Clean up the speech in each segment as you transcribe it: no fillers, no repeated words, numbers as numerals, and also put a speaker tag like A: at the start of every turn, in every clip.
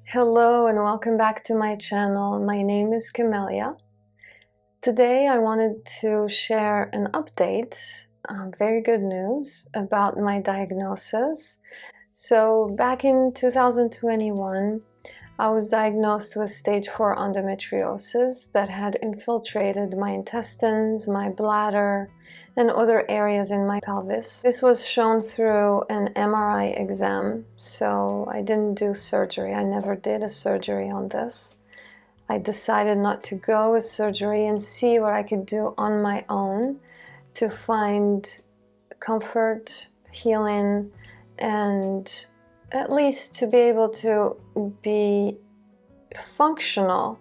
A: Hello and welcome back to my channel. My name is Camelia. Today I wanted to share an update, very good news about my diagnosis. So back in 2021, I was diagnosed with stage 4 endometriosis that had infiltrated my intestines, my bladder, and other areas in my pelvis. This was shown through an MRI exam, so I didn't do surgery. I never did a surgery on this. I decided not to go with surgery and see what I could do on my own to find comfort, healing, and at least to be able to be functional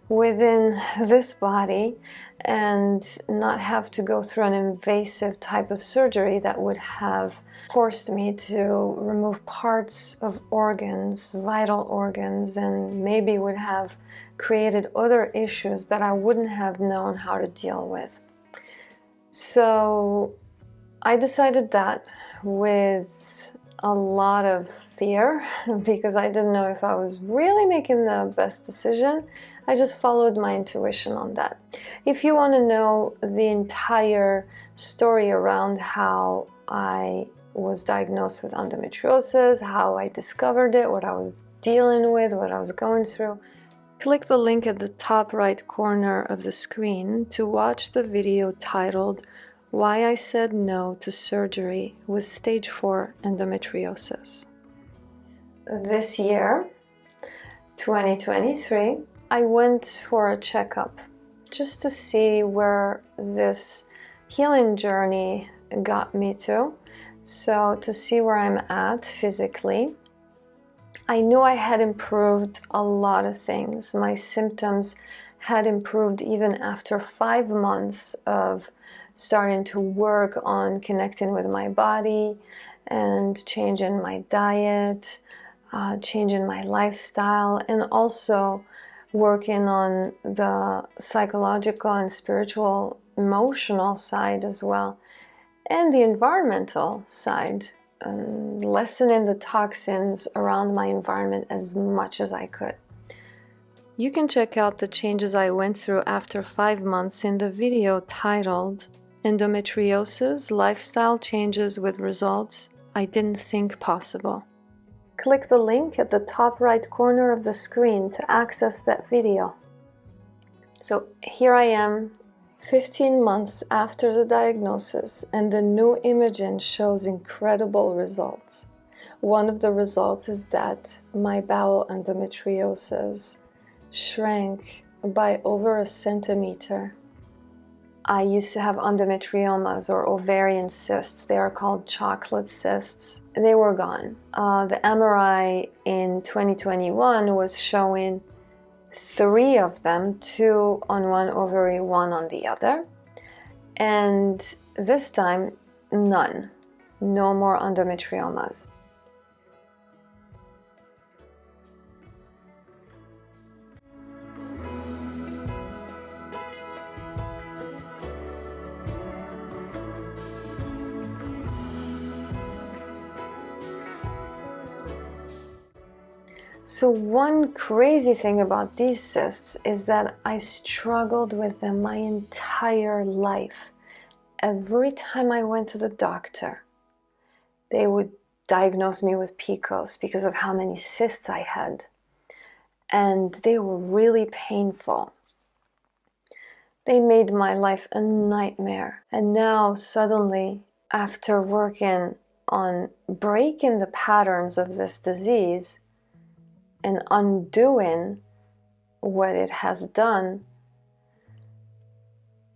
A: within this body and not have to go through an invasive type of surgery that would have forced me to remove parts of organs, vital organs, and maybe would have created other issues that I wouldn't have known how to deal with. So I decided that with a lot of fear because I didn't know if I was really making the best decision. I just followed my intuition on that. If you want to know the entire story around how I was diagnosed with endometriosis, how I discovered it, what I was dealing with, what I was going through, click the link at the top right corner of the screen to watch the video titled Why I Said No to Surgery with Stage 4 Endometriosis. This year, 2023, I went for a checkup just to see where this healing journey got me to. So to see where I'm at physically. I knew I had improved a lot of things. My symptoms had improved even after 5 months of starting to work on connecting with my body and changing my diet, changing my lifestyle, and also working on the psychological and spiritual, emotional side as well, and the environmental side, lessening the toxins around my environment as much as I could. You can check out the changes I went through after 5 months in the video titled Endometriosis Lifestyle Changes with Results I Didn't Think Possible. Click the link at the top right corner of the screen to access that video. So here I am, 15 months after the diagnosis, and the new imaging shows incredible results. One of the results is that my bowel endometriosis shrank by over 1 centimeter. I used to have endometriomas or ovarian cysts. They are called chocolate cysts. They were gone. The MRI in 2021 was showing 3 of them, 2 on one ovary, 1 on the other. And this time, none. No more endometriomas. So one crazy thing about these cysts is that I struggled with them my entire life. Every time I went to the doctor, they would diagnose me with PCOS because of how many cysts I had. And they were really painful. They made my life a nightmare. And now suddenly, after working on breaking the patterns of this disease, and undoing what it has done,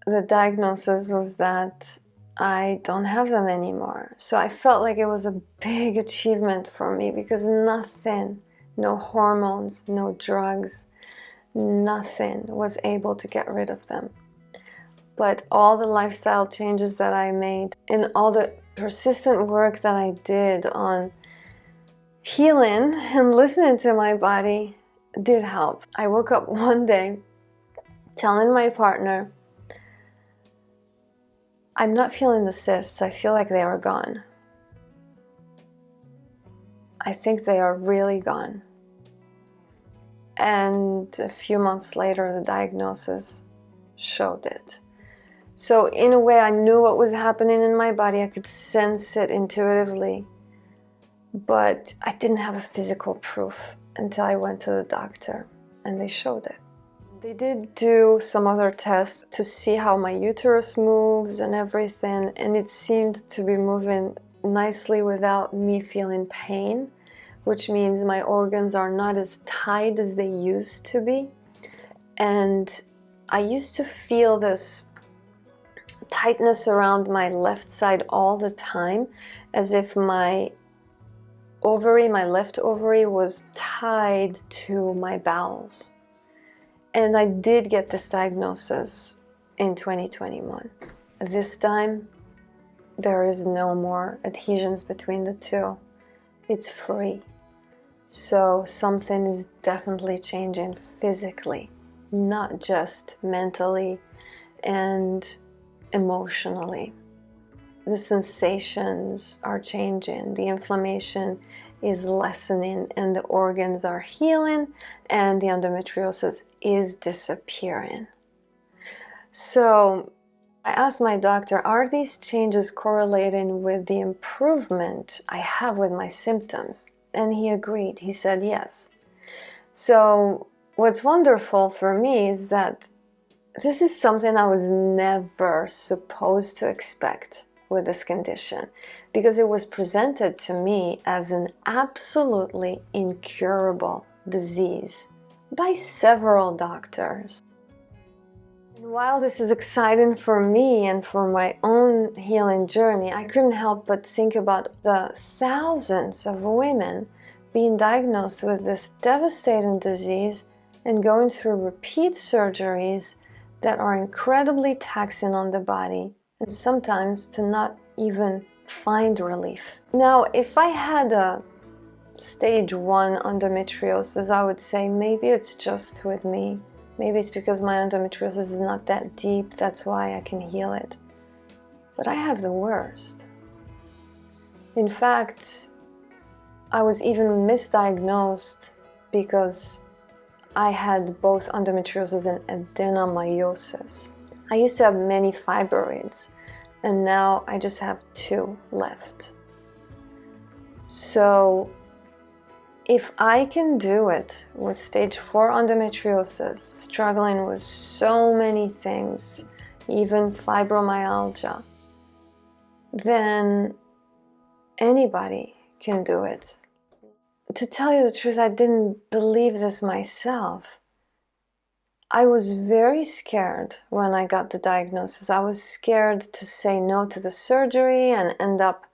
A: the diagnosis was that I don't have them anymore. So I felt like it was a big achievement for me because nothing, no hormones, no drugs, nothing was able to get rid of them. But all the lifestyle changes that I made and all the persistent work that I did on healing and listening to my body did help. I woke up one day telling my partner, I'm not feeling the cysts. I feel like they are gone. I think they are really gone. and a few months later the diagnosis showed it. So in a way, I knew what was happening in my body. I could sense it intuitively, but I didn't have a physical proof until I went to the doctor and they showed it. They did do some other tests to see how my uterus moves and everything, and it seemed to be moving nicely without me feeling pain, which means my organs are not as tight as they used to be. And I used to feel this tightness around my left side all the time, as if my left ovary was tied to my bowels. And I did get this diagnosis in 2021. This time, there is no more adhesions between the two. It's free. So something is definitely changing physically, not just mentally and emotionally. The sensations are changing, the inflammation is lessening, and the organs are healing, and the endometriosis is disappearing. So I asked my doctor, are these changes correlating with the improvement I have with my symptoms? And he agreed. He said yes. So what's wonderful for me is that this is something I was never supposed to expect with this condition, because it was presented to me as an absolutely incurable disease by several doctors. And while this is exciting for me and for my own healing journey, I couldn't help but think about the thousands of women being diagnosed with this devastating disease and going through repeat surgeries that are incredibly taxing on the body, and sometimes to not even find relief. Now, if I had a stage 1 endometriosis, I would say maybe it's just with me. Maybe it's because my endometriosis is not that deep, that's why I can heal it. But I have the worst. In fact, I was even misdiagnosed because I had both endometriosis and adenomyosis. I used to have many fibroids, and now I just have 2 left. So if I can do it with stage 4 endometriosis, struggling with so many things, even fibromyalgia, then anybody can do it. To tell you the truth, I didn't believe this myself. I was very scared when I got the diagnosis. I was scared to say no to the surgery and end up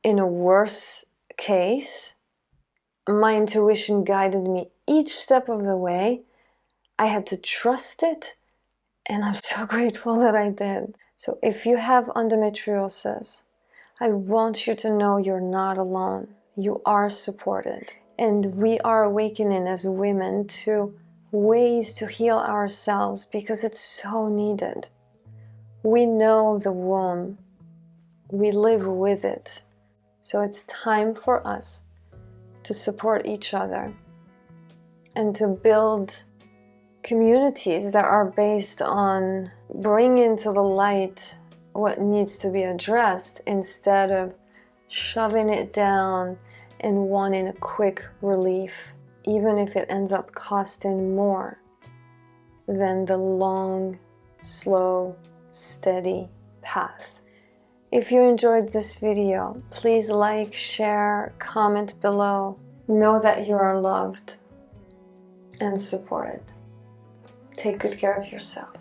A: in a worse case. My intuition guided me each step of the way. I had to trust it, and I'm so grateful that I did. So if you have endometriosis, I want you to know you're not alone. You are supported. And we are awakening as women to ways to heal ourselves because it's so needed. We know the womb. We live with it. So it's time for us to support each other and to build communities that are based on bringing to the light what needs to be addressed instead of shoving it down and wanting a quick relief, even if it ends up costing more than the long, slow, steady path. If you enjoyed this video, please like, share, comment below. Know that you are loved and supported. Take good care of yourself.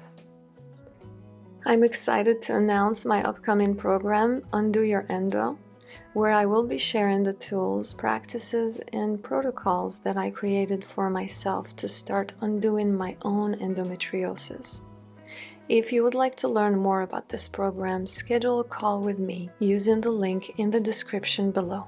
A: I'm excited to announce my upcoming program, Undo Your Endo, where I will be sharing the tools, practices, and protocols that I created for myself to start undoing my own endometriosis. If you would like to learn more about this program, schedule a call with me using the link in the description below.